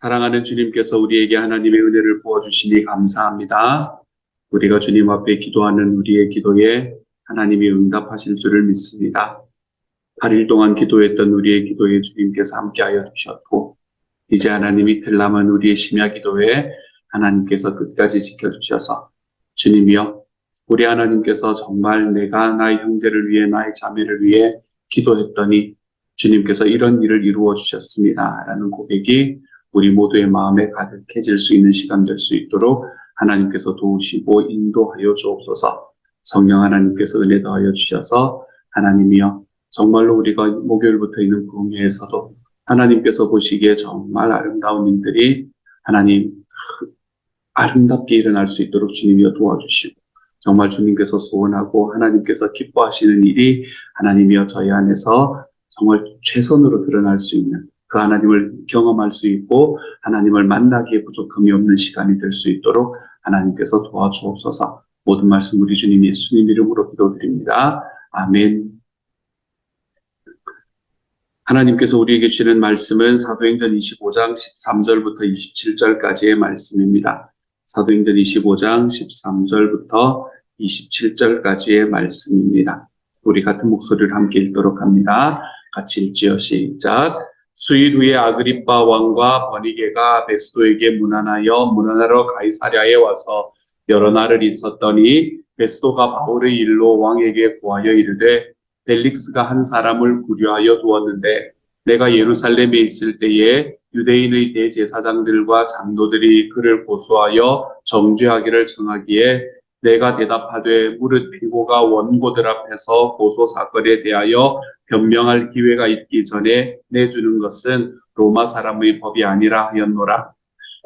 사랑하는 주님께서 우리에게 하나님의 은혜를 부어주시니 감사합니다. 우리가 주님 앞에 기도하는 우리의 기도에 하나님이 응답하실 줄을 믿습니다. 8일 동안 기도했던 우리의 기도에 주님께서 함께하여 주셨고, 이제 하나님 이틀 남은 우리의 심야 기도에 하나님께서 끝까지 지켜주셔서, 주님이여, 우리 하나님께서 정말 내가 나의 형제를 위해, 나의 자매를 위해 기도했더니 주님께서 이런 일을 이루어 주셨습니다 라는 고백이 우리 모두의 마음에 가득해질 수 있는 시간 될 수 있도록 하나님께서 도우시고 인도하여 주옵소서. 성령 하나님께서 은혜 더하여 주셔서 하나님이여, 정말로 우리가 목요일부터 있는 공예에서도 하나님께서 보시기에 정말 아름다운 일들이 하나님 아름답게 일어날 수 있도록 주님이여 도와주시고, 정말 주님께서 소원하고 하나님께서 기뻐하시는 일이 하나님이여 저희 안에서 정말 최선으로 드러날 수 있는, 그 하나님을 경험할 수 있고 하나님을 만나기에 부족함이 없는 시간이 될 수 있도록 하나님께서 도와주옵소서. 모든 말씀 우리 주님 예수님 이름으로 기도드립니다. 아멘. 하나님께서 우리에게 주시는 말씀은 사도행전 25장 13절부터 27절까지의 말씀입니다. 사도행전 25장 13절부터 27절까지의 말씀입니다. 우리 같은 목소리를 함께 읽도록 합니다. 같이 읽지요. 시작. 수일 후에 아그리빠 왕과 버니게가 베스도에게 문안하러 가이사랴에 와서 여러 날을 있었더니, 베스도가 바울의 일로 왕에게 고하여 이르되, 벨릭스가 한 사람을 구류하여 두었는데 내가 예루살렘에 있을 때에 유대인의 대제사장들과 장로들이 그를 고소하여 정죄하기를 청하기에, 내가 대답하되 무릇 피고가 원고들 앞에서 고소 사건에 대하여 변명할 기회가 있기 전에 내주는 것은 로마 사람의 법이 아니라 하였노라.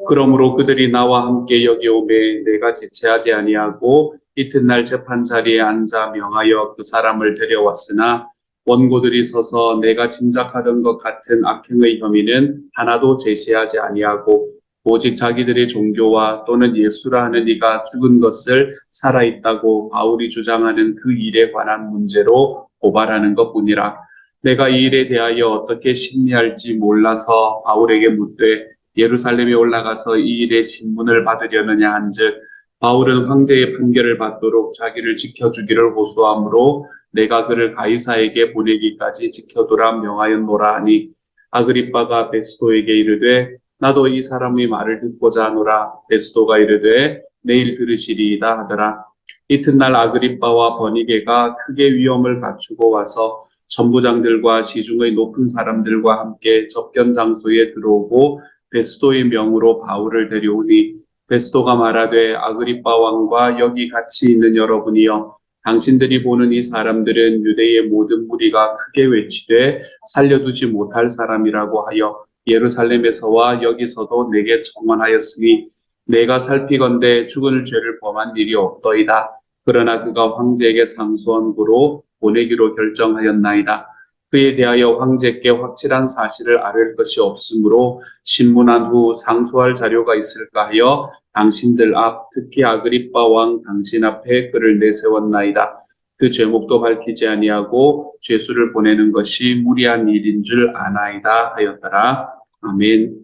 그러므로 그들이 나와 함께 여기 오매 내가 지체하지 아니하고 이튿날 재판 자리에 앉아 명하여 그 사람을 데려왔으나, 원고들이 서서 내가 짐작하던 것 같은 악행의 혐의는 하나도 제시하지 아니하고 오직 자기들의 종교와 또는 예수라 하는 이가 죽은 것을 살아있다고 바울이 주장하는 그 일에 관한 문제로 고발하는 것뿐이라. 내가 이 일에 대하여 어떻게 심리할지 몰라서 바울에게 묻되, 예루살렘에 올라가서 이 일의 신문을 받으려느냐 한즉, 바울은 황제의 판결을 받도록 자기를 지켜주기를 호소하므로 내가 그를 가이사에게 보내기까지 지켜두라 명하였노라 하니, 아그리빠가 베스도에게 이르되 나도 이 사람의 말을 듣고자 하노라. 베스도가 이르되 내일 들으시리이다 하더라. 이튿날 아그리빠와 버니게가 크게 위험을 갖추고 와서 전부장들과 시중의 높은 사람들과 함께 접견 장소에 들어오고 베스도의 명으로 바울을 데려오니, 베스도가 말하되 아그리빠 왕과 여기 같이 있는 여러분이여, 당신들이 보는 이 사람들은 유대의 모든 무리가 크게 외치되 살려두지 못할 사람이라고 하여 예루살렘에서와 여기서도 내게 청원하였으니, 내가 살피건대 죽을 죄를 범한 일이 없더이다. 그러나 그가 황제에게 상소한 고로 보내기로 결정하였나이다. 그에 대하여 황제께 확실한 사실을 아뢰을 것이 없으므로 신문한 후 상소할 자료가 있을까 하여 당신들 앞, 특히 아그리빠 왕 당신 앞에 그를 내세웠나이다. 그 죄목도 밝히지 아니하고 죄수를 보내는 것이 무리한 일인 줄 아나이다 하였더라. 아멘.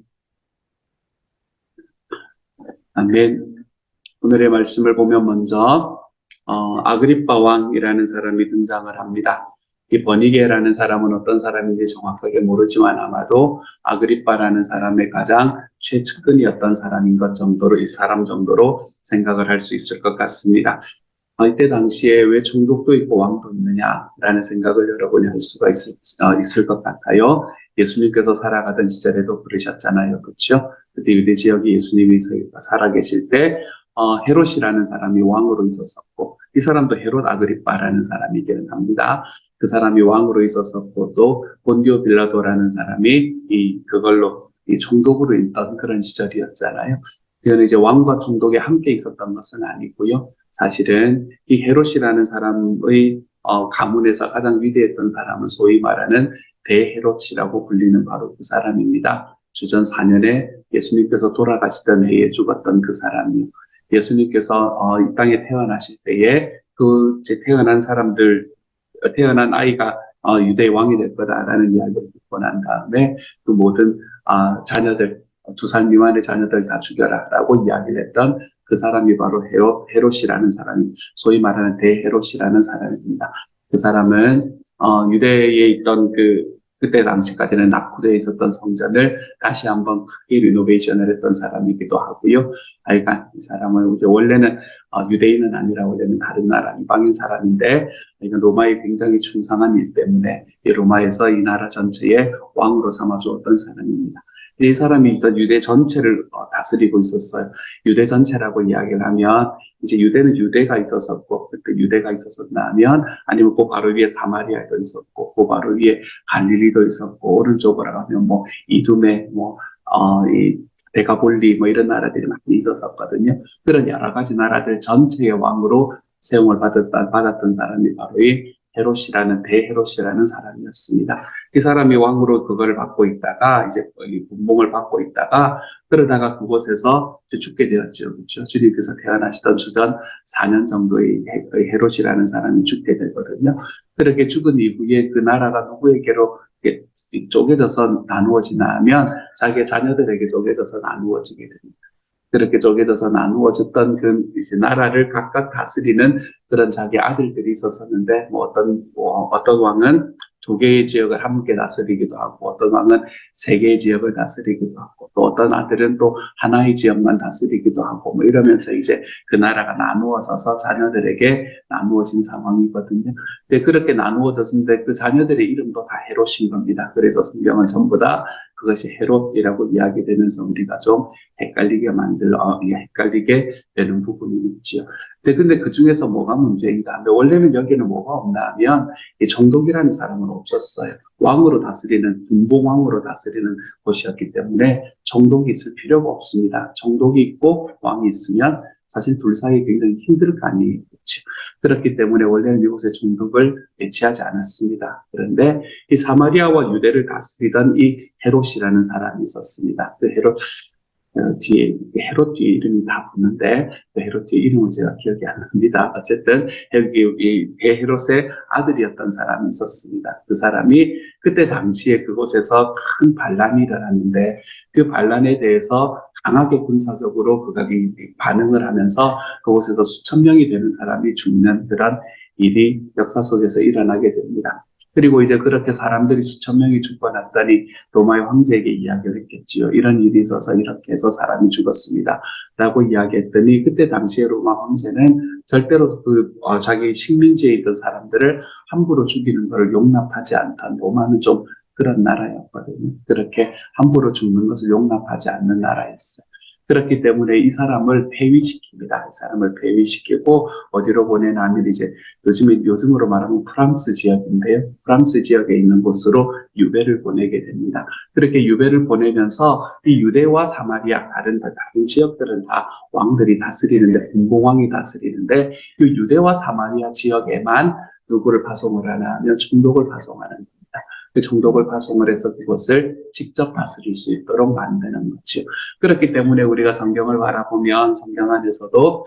아멘. 오늘의 말씀을 보면 먼저 아그리빠 왕이라는 사람이 등장을 합니다. 이 버니게라는 사람은 어떤 사람인지 정확하게 모르지만 아마도 아그리빠라는 사람의 가장 최측근이었던 사람인 것 정도로, 이 사람 정도로 생각을 할 수 있을 것 같습니다. 이때 당시에 왜 총독도 있고 왕도 있느냐라는 생각을 여러분이 할 수가 있을 것 같아요. 예수님께서 살아가던 시절에도 그러셨잖아요. 그렇죠? 그때 유대 지역에 예수님이 살아계실 때 헤롯이라는 사람이 왕으로 있었었고, 이 사람도 헤롯 아그리빠라는 사람이기는 합니다. 그 사람이 왕으로 있었었고, 또 본디오 빌라도라는 사람이 그걸로 총독으로 있던 그런 시절이었잖아요. 그는 이제 왕과 총독이 함께 있었던 것은 아니고요. 사실은 이 헤롯이라는 사람의 가문에서 가장 위대했던 사람은 소위 말하는 대헤롯이라고 불리는 바로 그 사람입니다. 주전 4년에 예수님께서 돌아가시던 해에 죽었던 그 사람이요. 예수님께서 이 땅에 태어나실 때에 그 태어난 아이가 유대의 왕이 될 거다라는 이야기를 듣고 난 다음에 그 모든 자녀들, 2살 미만의 자녀들 다 죽여라라고 이야기를 했던 그 사람이 바로 헤롯이라는 사람이, 소위 말하는 대헤롯이라는 사람입니다. 그 사람은 유대에 있던 그때 당시까지는 낙후되어 있었던 성전을 다시 한번 크게 리노베이션을 했던 사람이기도 하고요. 하여간 이 사람은 이제 원래는 유대인은 아니라 원래는 다른 나라 이방인 사람인데, 이건 로마에 굉장히 충성한 일 때문에 이 로마에서 이 나라 전체의 왕으로 삼아주었던 사람입니다. 이 사람이 일단 유대 전체를 다스리고 있었어요. 유대 전체라고 이야기를 하면 이제 유대는 유대가 있었었고, 그때 유대가 있었었다면 아니면 그 바로 위에 사마리아도 있었고, 그 바로 위에 갈릴리도 있었고, 오른쪽으로 가면 뭐 이두메, 이 데가볼리 이런 나라들이 많이 있었었거든요. 그런 여러 가지 나라들 전체의 왕으로 세움을 받았던 사람이 바로 이 대헤롯이라는 사람이었습니다. 이 사람이 왕으로 그걸 받고 있다가 이제 분봉을 받고 있다가 그러다가 그곳에서 죽게 되었죠. 그렇죠? 주님께서 태어나시던 주전 4년 정도의 헤롯이라는 사람이 죽게 되거든요. 그렇게 죽은 이후에 그 나라가 누구에게로 쪼개져서 나누어지나 하면 자기의 자녀들에게 쪼개져서 나누어지게 됩니다. 그렇게 쪼개져서 나누어졌던 그 이제 나라를 각각 다스리는 그런 자기 아들들이 있었었는데, 어떤 왕은 2개의 지역을 함께 다스리기도 하고, 어떤 왕은 3개의 지역을 다스리기도 하고, 또 어떤 아들은 또 하나의 지역만 다스리기도 하고, 이러면서 이제 그 나라가 나누어져서 자녀들에게 나누어진 상황이거든요. 근데 그렇게 나누어졌는데 그 자녀들의 이름도 다 헤롯인 겁니다. 그래서 성경은 전부 다 그것이 헤롯이라고 이야기되면서 우리가 좀 헷갈리게 되는 부분이 있지요. 근데 그 중에서 뭐가 문제인가 하면, 원래는 여기는 뭐가 없나 하면 이 정독이라는 사람은 없었어요. 왕으로 다스리는, 분봉왕으로 다스리는 곳이었기 때문에 정독이 있을 필요가 없습니다. 정독이 있고 왕이 있으면 사실 둘 사이 굉장히 힘들 거 아니에요. 그렇기 때문에 원래는 이곳에 정독을 배치하지 않았습니다. 그런데 이 사마리아와 유대를 다스리던 이 헤롯이라는 사람이 있었습니다. 그 헤롯 뒤에 이름이 다 붙는데, 그 헤롯 뒤에 이름은 제가 기억이 안 납니다. 어쨌든, 이 헤롯의 아들이었던 사람이 있었습니다. 그 사람이 그때 당시에 그곳에서 큰 반란이 일어났는데, 그 반란에 대해서 강하게 군사적으로 그가 반응을 하면서 그곳에서 수천 명이 되는 사람이 죽는 그런 일이 역사 속에서 일어나게 됩니다. 그리고 이제 그렇게 사람들이 수천 명이 죽고 났더니 로마의 황제에게 이야기를 했겠지요. 이런 일이 있어서 이렇게 해서 사람이 죽었습니다. 라고 이야기했더니, 그때 당시에 로마 황제는 절대로 자기 식민지에 있던 사람들을 함부로 죽이는 것을 용납하지 않던, 로마는 좀 그런 나라였거든요. 그렇게 함부로 죽는 것을 용납하지 않는 나라였어요. 그렇기 때문에 이 사람을 폐위시킵니다. 이 사람을 폐위시키고 어디로 보내냐면 이제 요즘으로 말하면 프랑스 지역인데요. 프랑스 지역에 있는 곳으로 유배를 보내게 됩니다. 그렇게 유배를 보내면서 이 유대와 사마리아 다른 지역들은 다 왕들이 다스리는데, 분봉왕이 다스리는데, 이 유대와 사마리아 지역에만 누구를 파송을 하나 하면 총독을 파송하는 겁니다. 그 총독을 파송을 해서 그것을 직접 다스릴 수 있도록 만드는 거죠. 그렇기 때문에 우리가 성경을 바라보면 성경 안에서도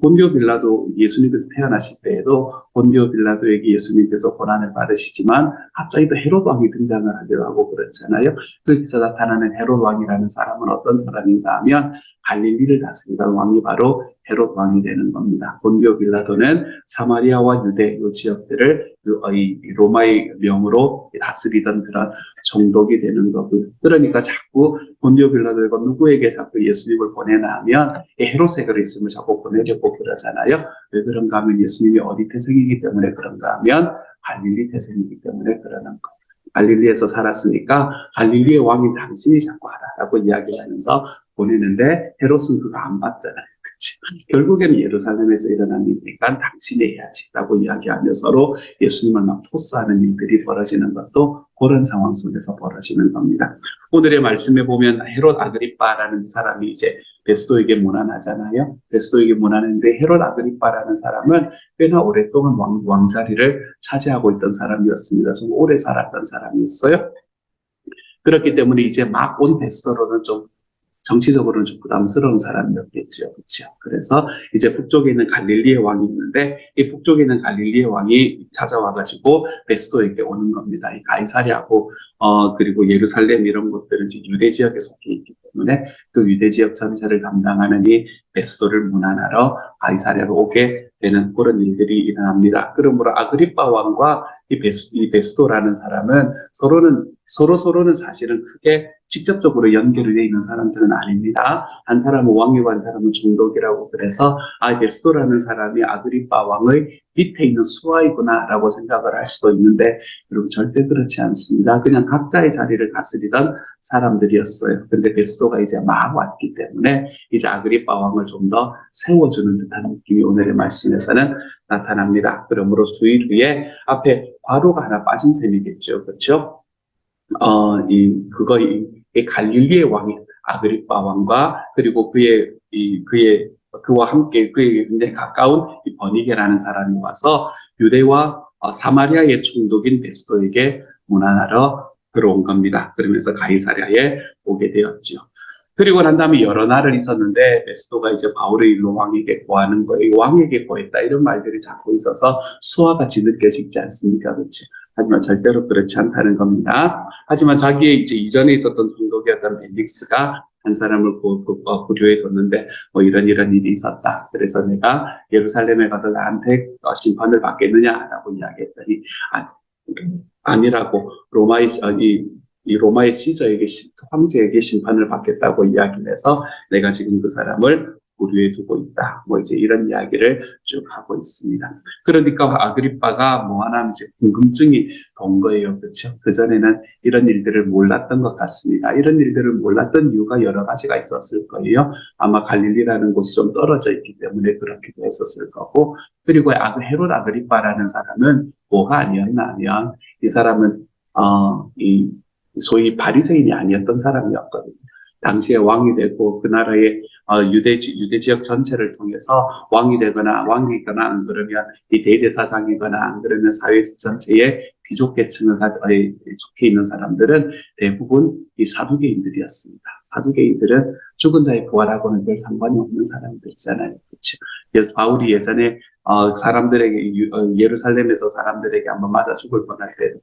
본디오 빌라도, 예수님께서 태어나실 때에도 본디오 빌라도에게 예수님께서 고난을 받으시지만 갑자기 또 헤롯 왕이 등장을 하기도 하고 그렇잖아요. 거기서 나타나는 헤롯 왕이라는 사람은 어떤 사람인가 하면 갈릴리를 다스리던 왕이 바로 헤롯 왕이 되는 겁니다. 본디오 빌라도는 사마리아와 유대 이 지역들을 이 로마의 명으로 다스리던 그런 정독이 되는 거고요. 그러니까 자꾸 본디오 빌라도가 누구에게 자꾸 예수님을 보내나 하면 헤롯의 그리스도를 자꾸 보내려고 그러잖아요. 왜 그런가 하면 예수님이 어디 태생이기 때문에 그런가 하면 갈릴리 태생이기 때문에 그러는 거. 갈릴리에서 살았으니까 갈릴리의 왕이 당신이 자꾸 하라라고 이야기를 하면서 보내는데, 헤롯은 그거 안 받잖아요. 그치? 결국에는 예루살렘에서 일어난 일이니까 당신이 해야지라고 이야기하며 서로 예수님을 막 토스하는 일들이 벌어지는 것도 그런 상황 속에서 벌어지는 겁니다. 오늘의 말씀에 보면 헤롯 아그리빠라는 사람이 이제 베스도에게 문안하잖아요. 베스도에게 문안했는데, 헤롯 아그리빠라는 사람은 꽤나 오랫동안 왕자리를 차지하고 있던 사람이었습니다. 좀 오래 살았던 사람이었어요. 그렇기 때문에 이제 막 온 베스도로는 좀 정치적으로는 좀 부담스러운 사람이었겠죠. 그렇죠. 그래서 이제 북쪽에 있는 갈릴리의 왕이 있는데 이 북쪽에 있는 갈릴리의 왕이 찾아와가지고 베스도에게 오는 겁니다. 이 가이사랴하고 그리고 예루살렘 이런 곳들은 이제 유대 지역에 속해 있기 때문에 그 유대 지역 전체를 담당하는 이 베스도를 문안하러 가이사랴로 오게 되는 그런 일들이 일어납니다. 그러므로 아그리빠 왕과 이 베스도라는 사람은 서로는 사실은 크게 직접적으로 연결이 되어 있는 사람들은 아닙니다. 한 사람은 왕이고 한 사람은 총독이라고 그래서 베스도라는 사람이 아그리빠 왕의 밑에 있는 수하이구나라고 생각을 할 수도 있는데 여러분 절대 그렇지 않습니다. 그냥 각자의 자리를 다스리던 사람들이었어요. 근데 베스도가 이제 막 왔기 때문에 이제 아그리빠 왕을 좀 더 세워주는 듯한 느낌이 오늘의 말씀에서는 나타납니다. 그러므로 수위주에 앞에 괄호가 하나 빠진 셈이겠죠. 그렇죠? 이 갈릴리의 왕이 아그리빠 왕과 그리고 그와 함께 그에게 굉장히 가까운 이 버니게라는 사람이 와서 유대와 사마리아의 총독인 베스도에게 문안하러 들어온 겁니다. 그러면서 가이사랴에 오게 되었지요. 그리고 난 다음에 여러 날을 있었는데 베스도가 이제 바울의 일로 왕에게 고하는 거예요. 왕에게 고했다 이런 말들이 자꾸 있어서 수화같이 느껴지지 않습니까? 그렇지? 하지만 절대로 그렇지 않다는 겁니다. 하지만 자기의 이제 이전에 있었던 총독이었던 벨릭스가 한 사람을 고려해 줬는데 뭐 이런 일이 있었다. 그래서 내가 예루살렘에 가서 나한테 심판을 받겠느냐라고 이야기했더니 아니라고 이 로마의 시저에게 황제에게 심판을 받겠다고 이야기를 해서 내가 지금 그 사람을 보류해 두고 있다. 뭐 이제 이런 이야기를 쭉 하고 있습니다. 그러니까 아그리빠가 뭐 하나 이제 궁금증이 돈 거예요. 그렇죠? 그전에는 이런 일들을 몰랐던 것 같습니다. 이런 일들을 몰랐던 이유가 여러 가지가 있었을 거예요. 아마 갈릴리라는 곳이 좀 떨어져 있기 때문에 그렇기도 했었을 거고, 그리고 헤롯 아그리빠라는 사람은 뭐가 아니었나 하면 이 사람은 소위 바리새인이 아니었던 사람이었거든요. 당시에 왕이 되고 그 나라의 유대 지역 전체를 통해서 왕이 되거나 왕이거나 안 그러면 이 대제사장이거나 안 그러면 사회 전체의 귀족 계층을 속해 있는 사람들은 대부분 이 사두개인들이었습니다. 사두개인들은 죽은 자의 부활하고는 별 상관이 없는 사람들이잖아요. 그렇죠? 그래서 바울이 예전에 예루살렘에서 사람들에게 한번 맞아 죽을 뻔할 때도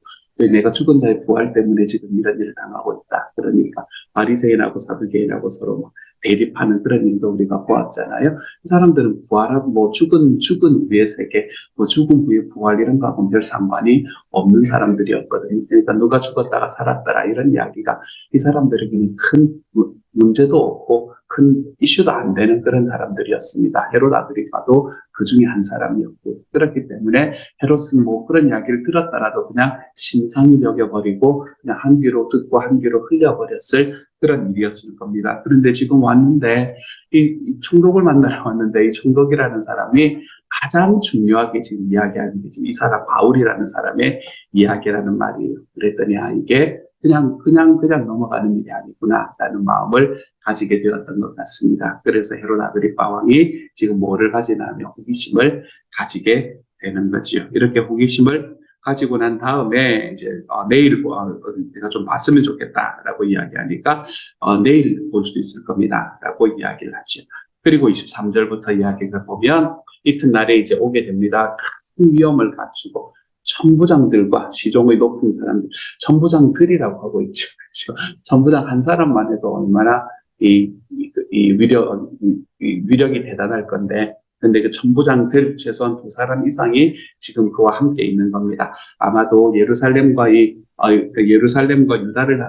내가 죽은 자의 부활 때문에 지금 이런 일을 당하고 있다. 그러니까 바리새인하고 사두개인하고 서로 막 대립하는 그런 일도 우리가 보았잖아요. 이 사람들은 부활하고 뭐 죽은 후의 세계, 뭐 죽은 후의 부활 이런 거하고는 별 상관이 없는 사람들이었거든요. 그러니까 누가 죽었다가 살았더라 이런 이야기가 이 사람들에게는 큰 문제도 없고 큰 이슈도 안 되는 그런 사람들이었습니다. 헤롯 아그리빠도 그 중에 한 사람이었고, 그렇기 때문에 헤롯은 뭐 그런 이야기를 들었더라도 그냥 심상히 여겨버리고 그냥 한 귀로 듣고 한 귀로 흘려버렸을 그런 일이었을 겁니다. 그런데 지금 왔는데 이 총독을 만나러 왔는데 이 총독이라는 사람이 가장 중요하게 지금 이야기하는 게 지금 이 사람 바울이라는 사람의 이야기라는 말이에요. 그랬더니 이게 그냥 넘어가는 일이 아니구나라는 마음을 가지게 되었던 것 같습니다. 그래서 헤롯 아그리빠 왕이 지금 뭐를 가지냐면 호기심을 가지게 되는 거지요. 이렇게 호기심을 가지고 난 다음에 이제 내일 내가 좀 봤으면 좋겠다라고 이야기하니까 내일 볼 수 있을 겁니다라고 이야기를 하죠. 그리고 23절부터 이야기를 보면 이튿날에 이제 오게 됩니다. 큰 위험을 갖추고 천부장들과 시종의 높은 사람들, 천부장들이라고 하고 있죠. 그렇죠? 천부장 한 사람만 해도 얼마나 이 위력이 대단할 건데, 근데 그 천부장들 최소한 2사람 이상이 지금 그와 함께 있는 겁니다. 아마도 예루살렘과 유다를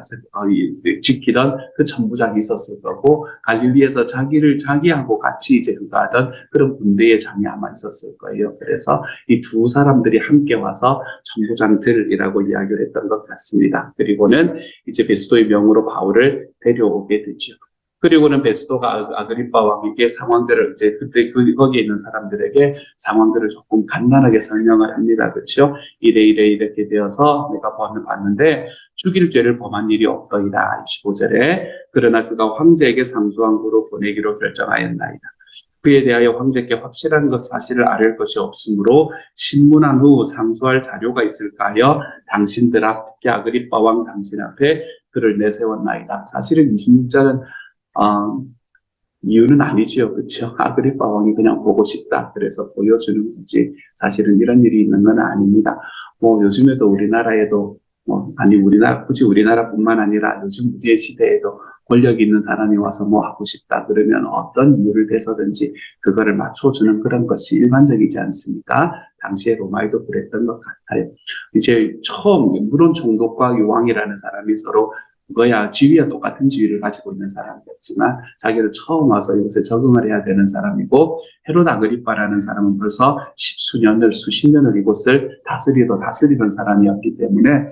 지키던 그 천부장이 있었을 거고, 갈릴리에서 자기하고 같이 이제 흑가하던 그런 군대의 장이 아마 있었을 거예요. 그래서 이 2사람들이 함께 와서 천부장들이라고 이야기를 했던 것 같습니다. 그리고는 이제 베스도의 명으로 바울을 데려오게 되죠. 그리고는 베스도가 아그리빠 왕에게 상황들을 이제 그때 거기에 있는 사람들에게 상황들을 조금 간단하게 설명을 합니다. 그렇죠? 이렇게 되어서 내가 봤는데 죽일 죄를 범한 일이 없더이다. 25절에 그러나 그가 황제에게 상수왕후로 보내기로 결정하였나이다. 그에 대하여 황제께 확실한 사실을 알릴 것이 없으므로 신문한 후 상수할 자료가 있을까 하여 당신들 앞, 특히 아그리빠 왕 당신 앞에 그를 내세웠나이다. 사실은 26절은 이유는 아니지요. 그렇죠? 아그리파 왕이 그냥 보고 싶다. 그래서 보여주는 거지. 사실은 이런 일이 있는 건 아닙니다. 뭐 요즘에도 우리나라에도 굳이 우리나라뿐만 아니라 요즘 우리의 시대에도 권력 있는 사람이 와서 뭐 하고 싶다 그러면 어떤 이유를 대서든지 그거를 맞춰주는 그런 것이 일반적이지 않습니까? 당시에 로마에도 그랬던 것 같아요. 이제 처음 물론 총독과 유황이라는 사람이 서로 그거야 지위와 똑같은 지위를 가지고 있는 사람이었지만 자기를 처음 와서 이곳에 적응을 해야 되는 사람이고 헤롯 아그리파라는 사람은 벌써 수십 년을 이곳을 다스리던 사람이었기 때문에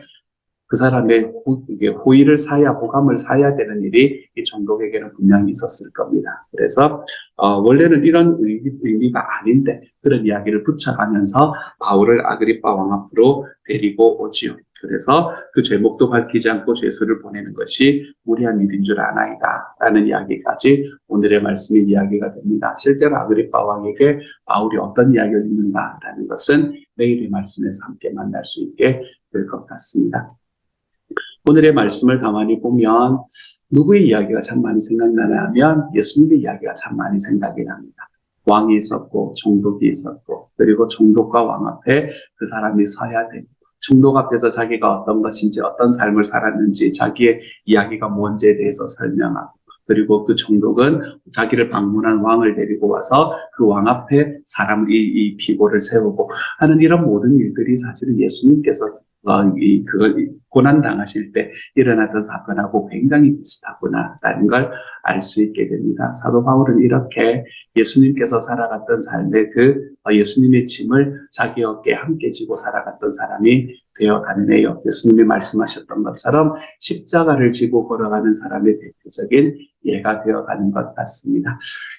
그 사람의 호의를 사야, 호감을 사야 되는 일이 이 총독에게는 분명히 있었을 겁니다. 그래서 원래는 이런 의미가 아닌데 그런 이야기를 붙여가면서 바울을 아그리파 왕 앞으로 데리고 오지요. 그래서 그 죄목도 밝히지 않고 죄수를 보내는 것이 무리한 일인 줄 아나이다 라는 이야기까지 오늘의 말씀이 이야기가 됩니다. 실제로 아그리파 왕에게 바울이 어떤 이야기를 했는가라는 것은 내일의 말씀에서 함께 만날 수 있게 될 것 같습니다. 오늘의 말씀을 가만히 보면 누구의 이야기가 참 많이 생각나냐 하면 예수님의 이야기가 참 많이 생각이 납니다. 왕이 있었고 총독이 있었고 그리고 총독과 왕 앞에 그 사람이 서야 되고 총독 앞에서 자기가 어떤 것인지 어떤 삶을 살았는지 자기의 이야기가 뭔지에 대해서 설명하고 그리고 그 총독은 자기를 방문한 왕을 데리고 와서 그 왕 앞에 이 비고를 세우고 하는 이런 모든 일들이 사실은 예수님께서 그걸 고난 당하실 때 일어났던 사건하고 굉장히 비슷하구나라는 걸 알 수 있게 됩니다. 사도 바울은 이렇게 예수님께서 살아갔던 삶의 예수님의 짐을 자기 어깨에 함께 지고 살아갔던 사람이 되어가네요. 예수님이 말씀하셨던 것처럼 십자가를 지고 걸어가는 사람의 대표적인 예가 되어가는 것 같습니다.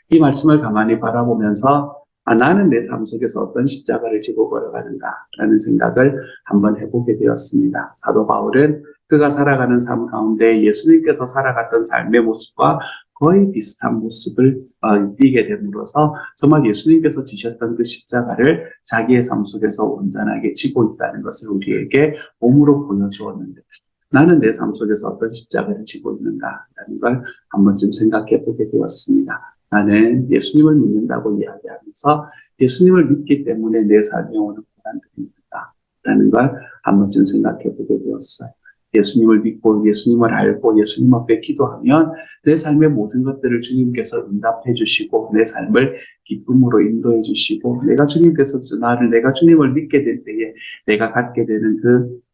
이 말씀을 가만히 바라보면서 나는 내 삶 속에서 어떤 십자가를 지고 걸어가는가라는 생각을 한번 해보게 되었습니다. 사도 바울은 그가 살아가는 삶 가운데 예수님께서 살아갔던 삶의 모습과 거의 비슷한 모습을 띠게 됨으로써 정말 예수님께서 지셨던 그 십자가를 자기의 삶 속에서 온전하게 지고 있다는 것을 우리에게 몸으로 보여주었는데 나는 내 삶 속에서 어떤 십자가를 지고 있는가라는 걸 한 번쯤 생각해 보게 되었습니다. 나는 예수님을 믿는다고 이야기하면서 예수님을 믿기 때문에 내 삶에 오는 고난들이 있다라는 걸 한 번쯤 생각해 보게 되었어요. 예수님을 믿고 예수님을 알고 예수님 앞에 기도하면 내 삶의 모든 것들을 주님께서 응답해 주시고 내 삶을 기쁨으로 인도해 주시고 내가 주님을 믿게 될 때에 내가 갖게 되는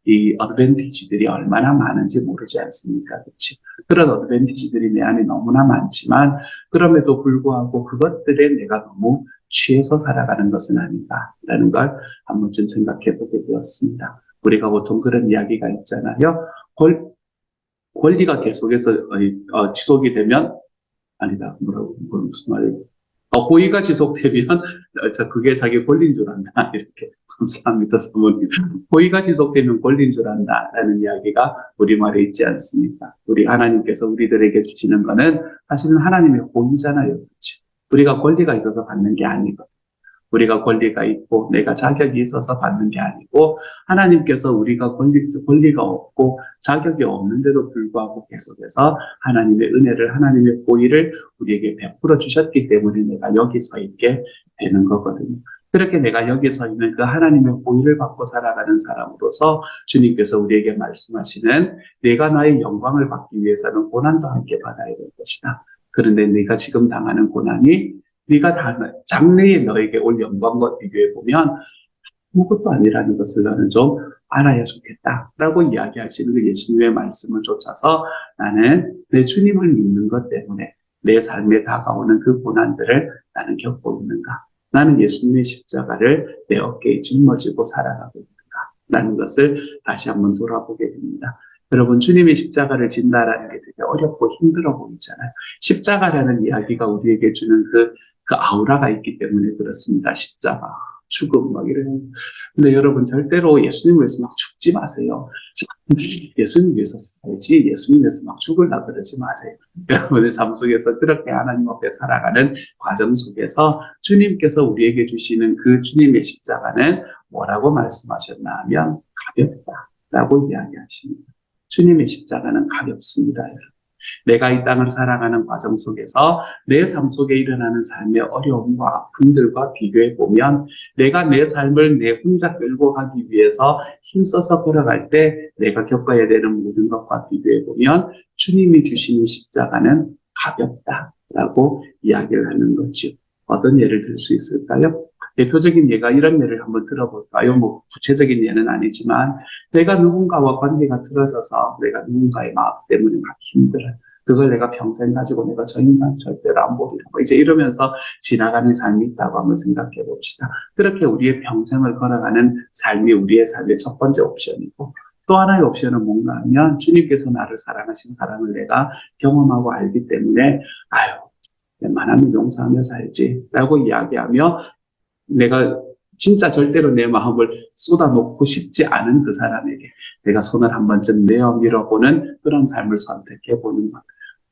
이 어드밴티지들이 얼마나 많은지 모르지 않습니까? 그렇지? 그런 어드밴티지들이 내 안에 너무나 많지만 그럼에도 불구하고 그것들에 내가 너무 취해서 살아가는 것은 아닌가라는 걸 한 번쯤 생각해 보게 되었습니다. 우리가 보통 그런 이야기가 있잖아요. 권리가 계속해서 지속이 되면 아니다. 무슨 말이에요? 호의가 지속되면 그게 자기 권리인 줄 안다. 이렇게 감사합니다, 사모님. 호의가 지속되면 권리인 줄 안다라는 이야기가 우리말에 있지 않습니까? 우리 하나님께서 우리들에게 주시는 거는 사실은 하나님의 호의잖아요. 그렇지? 우리가 권리가 있어서 받는 게 아니고 우리가 권리가 있고 내가 자격이 있어서 받는 게 아니고 하나님께서 우리가 권리가 없고 자격이 없는데도 불구하고 계속해서 하나님의 은혜를 하나님의 호의를 우리에게 베풀어 주셨기 때문에 내가 여기 서 있게 되는 거거든요. 그렇게 내가 여기 서 있는 그 하나님의 호의를 받고 살아가는 사람으로서 주님께서 우리에게 말씀하시는 내가 나의 영광을 받기 위해서는 고난도 함께 받아야 될 것이다. 그런데 네가 지금 당하는 고난이 네가 장래에 너에게 올 영광과 비교해 보면 아무것도 아니라는 것을 너는 좀 알아야 좋겠다라고 이야기하시는 그 예수님의 말씀을 쫓아서 나는 내 주님을 믿는 것 때문에 내 삶에 다가오는 그 고난들을 나는 겪고 있는가? 나는 예수님의 십자가를 내 어깨에 짊어지고 살아가고 있는가라는 것을 다시 한번 돌아보게 됩니다. 여러분, 주님의 십자가를 진다라는 게 되게 어렵고 힘들어 보이잖아요. 십자가라는 이야기가 우리에게 주는 그 아우라가 있기 때문에 그렇습니다. 십자가, 죽음, 이런. 근데 여러분, 절대로 예수님 위해서 막 죽지 마세요. 예수님 위해서 살지, 예수님 위해서 막 죽으려고 그러지 마세요. 여러분의 삶 속에서 그렇게 하나님 앞에 살아가는 과정 속에서 주님께서 우리에게 주시는 그 주님의 십자가는 뭐라고 말씀하셨나 하면 가볍다라고 이야기하십니다. 주님의 십자가는 가볍습니다. 여러분. 내가 이 땅을 살아가는 과정 속에서 내 삶 속에 일어나는 삶의 어려움과 아픔들과 비교해 보면 내가 내 삶을 내 혼자 끌고 가기 위해서 힘써서 걸어갈 때 내가 겪어야 되는 모든 것과 비교해 보면 주님이 주시는 십자가는 가볍다라고 이야기를 하는 거죠. 어떤 예를 들 수 있을까요? 대표적인 예가 이런 예를 한번 들어볼까요? 뭐 구체적인 예는 아니지만 내가 누군가와 관계가 틀어져서 내가 누군가의 마음 때문에 막 힘들어요. 그걸 내가 평생 가지고 내가 저 인간 절대로 안 버리라고 이제 이러면서 지나가는 삶이 있다고 한번 생각해 봅시다. 그렇게 우리의 평생을 걸어가는 삶이 우리의 삶의 첫 번째 옵션이고 또 하나의 옵션은 뭔가 하면 주님께서 나를 사랑하신 사랑을 내가 경험하고 알기 때문에 아유 웬만하면 용서하며 살지 라고 이야기하며 내가 진짜 절대로 내 마음을 쏟아놓고 싶지 않은 그 사람에게 내가 손을 한 번쯤 내어 밀어보는 그런 삶을 선택해보는 것.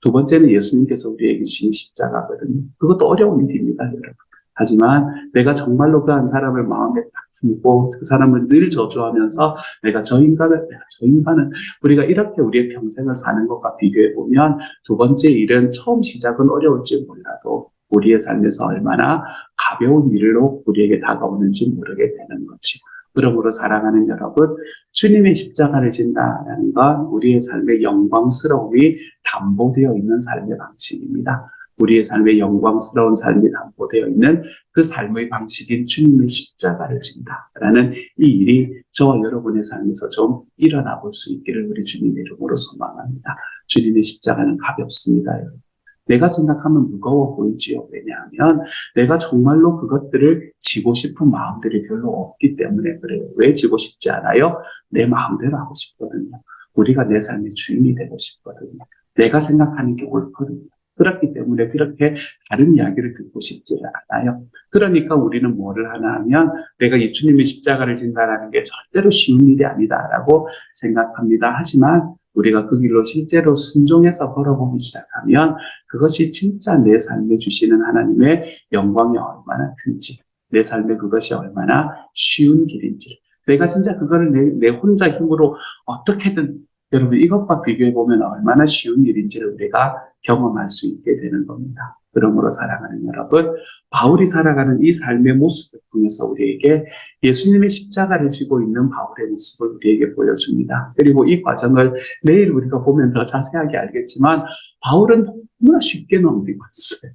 두 번째는 예수님께서 우리에게 주신 십자가거든요. 그것도 어려운 일입니다, 여러분. 하지만 내가 정말로 그 한 사람을 마음에 딱 품고 그 사람을 늘 저주하면서 내가 저 인간은 우리가 이렇게 우리의 평생을 사는 것과 비교해 보면 두 번째 일은 처음 시작은 어려울지 몰라도 우리의 삶에서 얼마나 가벼운 일로 우리에게 다가오는지 모르게 되는 거죠. 그러므로 사랑하는 여러분, 주님의 십자가를 진다는 건 우리의 삶의 영광스러움이 담보되어 있는 삶의 방식입니다. 우리의 삶의 영광스러운 삶이 담보되어 있는 그 삶의 방식인 주님의 십자가를 진다라는 이 일이 저와 여러분의 삶에서 좀 일어나 볼 수 있기를 우리 주님의 이름으로 소망합니다. 주님의 십자가는 가볍습니다, 여러분. 내가 생각하면 무거워 보이지요. 왜냐하면 내가 정말로 그것들을 지고 싶은 마음들이 별로 없기 때문에 그래요. 왜 지고 싶지 않아요? 내 마음대로 하고 싶거든요. 우리가 내 삶의 주인이 되고 싶거든요. 내가 생각하는 게 옳거든요. 그렇기 때문에 그렇게 다른 이야기를 듣고 싶지 않아요. 그러니까 우리는 뭐를 하나 하면 내가 예수님의 십자가를 진다라는 게 절대로 쉬운 일이 아니다라고 생각합니다. 하지만 우리가 그 길로 실제로 순종해서 걸어보기 시작하면 그것이 진짜 내 삶에 주시는 하나님의 영광이 얼마나 큰지, 내 삶에 그것이 얼마나 쉬운 길인지, 내가 진짜 그거를 내 혼자 힘으로 어떻게든 여러분 이것과 비교해보면 얼마나 쉬운 일인지를 우리가 경험할 수 있게 되는 겁니다. 그러므로 사랑하는 여러분, 바울이 살아가는 이 삶의 모습을 통해서 우리에게 예수님의 십자가를 지고 있는 바울의 모습을 우리에게 보여줍니다. 그리고 이 과정을 내일 우리가 보면 더 자세하게 알겠지만 바울은 너무나 쉽게 넘기고 있어요.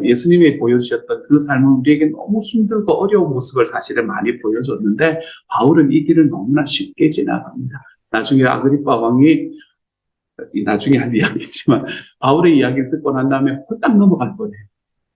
예수님이 보여주셨던 그 삶은 우리에게 너무 힘들고 어려운 모습을 사실은 많이 보여줬는데 바울은 이 길을 너무나 쉽게 지나갑니다. 나중에 아그리파 왕이 나중에 한 이야기지만 바울의 이야기를 듣고 난 다음에 홀딱 넘어갈 뻔해요.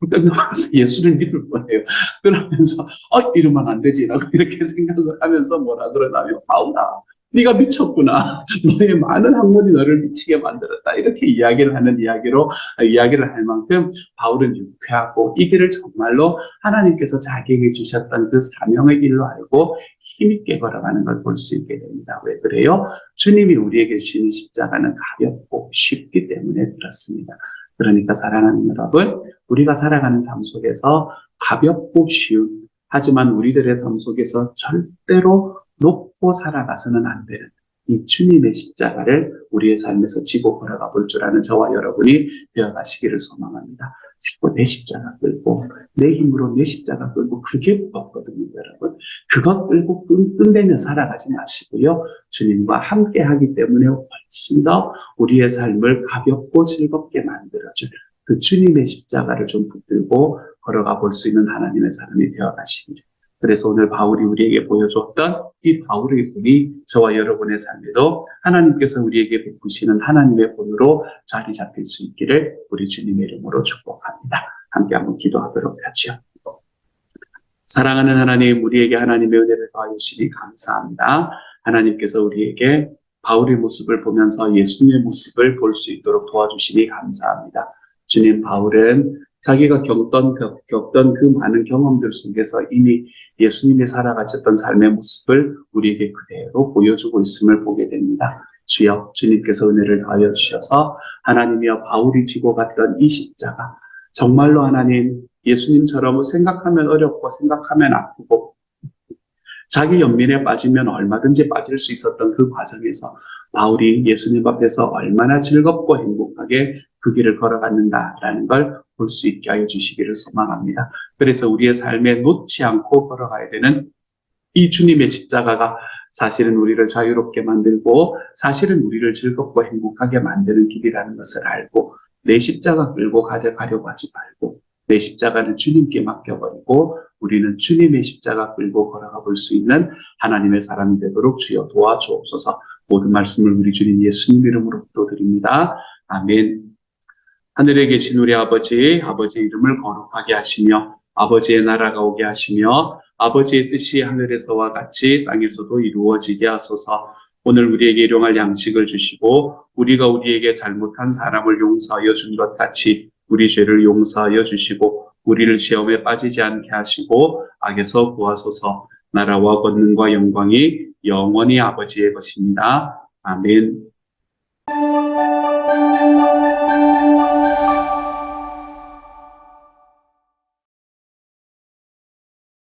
홀딱 넘어가서 예수를 믿을 뻔해요. 그러면서 이러면 안 되지라고 이렇게 생각을 하면서 뭐라 그러냐면 바울아 네가 미쳤구나. 너의 많은 학문이 너를 미치게 만들었다. 이렇게 이야기를 할 만큼 바울은 유쾌하고 이 길을 정말로 하나님께서 자기에게 주셨던 그 사명의 길로 알고 힘있게 걸어가는 걸 볼 수 있게 됩니다. 왜 그래요? 주님이 우리에게 주시는 십자가는 가볍고 쉽기 때문에 그렇습니다. 그러니까 사랑하는 여러분, 우리가 살아가는 삶 속에서 가볍고 쉬운, 하지만 우리들의 삶 속에서 절대로 놓고 살아가서는 안 되는 이 주님의 십자가를 우리의 삶에서 지고 걸어가 볼 줄 아는 저와 여러분이 되어가시기를 소망합니다. 자꾸 내 십자가 끌고 내 힘으로 내 십자가 끌고 그게 무겁거든요, 여러분. 그것 끌고 끈대며 살아가지 마시고요. 주님과 함께 하기 때문에 훨씬 더 우리의 삶을 가볍고 즐겁게 만들어줄 그 주님의 십자가를 좀 붙들고 걸어가 볼 수 있는 하나님의 사람이 되어가시기를. 그래서 오늘 바울이 우리에게 보여줬던 이 바울의 본이 저와 여러분의 삶에도 하나님께서 우리에게 베푸시는 하나님의 본으로 자리 잡힐 수 있기를 우리 주님의 이름으로 축복합니다. 함께 한번 기도하도록 하죠. 사랑하는 하나님, 우리에게 하나님의 은혜를 더하여 주시니 감사합니다. 하나님께서 우리에게 바울의 모습을 보면서 예수님의 모습을 볼 수 있도록 도와주시니 감사합니다. 주님, 바울은 자기가 겪던 그 많은 경험들 속에서 이미 예수님이 살아가셨던 삶의 모습을 우리에게 그대로 보여주고 있음을 보게 됩니다. 주여, 주님께서 은혜를 더하여 주셔서 하나님이여 바울이 지고 갔던 이 십자가, 정말로 하나님 예수님처럼 생각하면 어렵고 생각하면 아프고 자기 연민에 빠지면 얼마든지 빠질 수 있었던 그 과정에서 바울이 예수님 앞에서 얼마나 즐겁고 행복하게 그 길을 걸어갔는가라는 걸 볼 수 있게 하여 주시기를 소망합니다. 그래서 우리의 삶에 놓지 않고 걸어가야 되는 이 주님의 십자가가 사실은 우리를 자유롭게 만들고 사실은 우리를 즐겁고 행복하게 만드는 길이라는 것을 알고 내 십자가 끌고 가져가려고 하지 말고 내 십자가는 주님께 맡겨버리고 우리는 주님의 십자가 끌고 걸어가 볼 수 있는 하나님의 사람이 되도록 주여 도와주옵소서. 모든 말씀을 우리 주님 예수님 이름으로 기도드립니다. 아멘. 하늘에 계신 우리 아버지, 아버지의 이름을 거룩하게 하시며 아버지의 나라가 오게 하시며 아버지의 뜻이 하늘에서와 같이 땅에서도 이루어지게 하소서. 오늘 우리에게 일용할 양식을 주시고 우리가 우리에게 잘못한 사람을 용서하여 준 것 같이 우리 죄를 용서하여 주시고 우리를 시험에 빠지지 않게 하시고 악에서 구하소서. 나라와 권능과 영광이 영원히 아버지의 것입니다. 아멘.